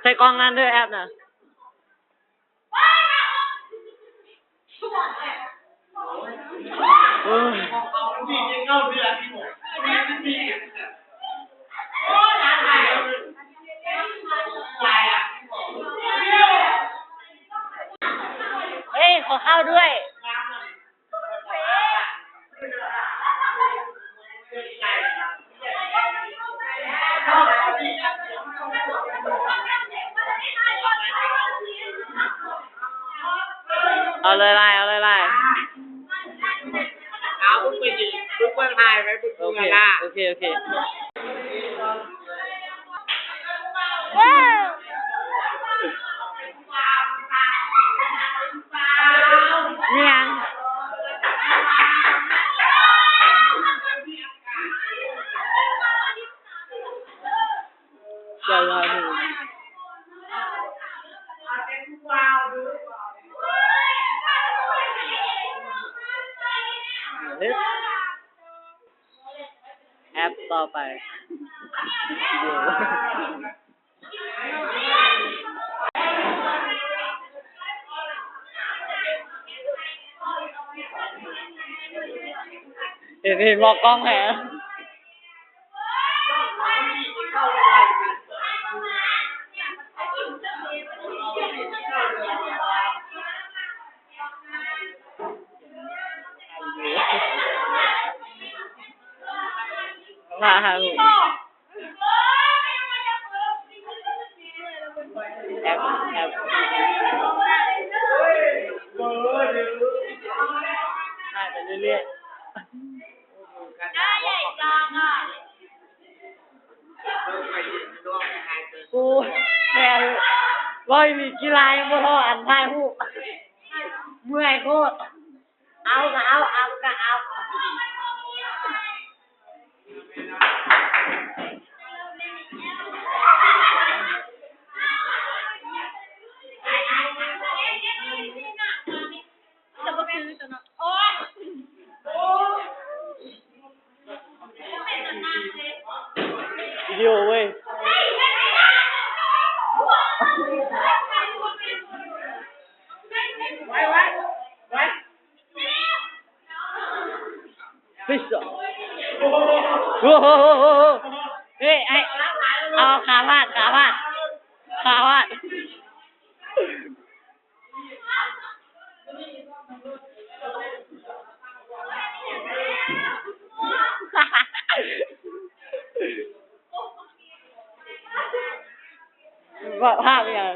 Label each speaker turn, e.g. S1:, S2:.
S1: ส่กล้องนั่นด้วยแอปน่ะเออเฮ้ยขอเข้าด้วยเอาเลยไล่เอาเลยไล่
S2: เอาปุ๊บไปดิปุ๊บวันถ่ายไปปุ๊บโอเค
S1: โอเคเนี่ยเจอแล้วนี่แอปต่อไปเห็นบอกกล้องแหละมาหาลูกแอปถ่ายไปเรื่อยๆกูแม่ร้อยมีกีฬายังบ่พออันถ่ายหูเมื่อยโคตรเอาก็เอาวิดีโอเว้ยฟิชโอ้โหเฮ้ยไอเอาขาพาดว่าภาพยัง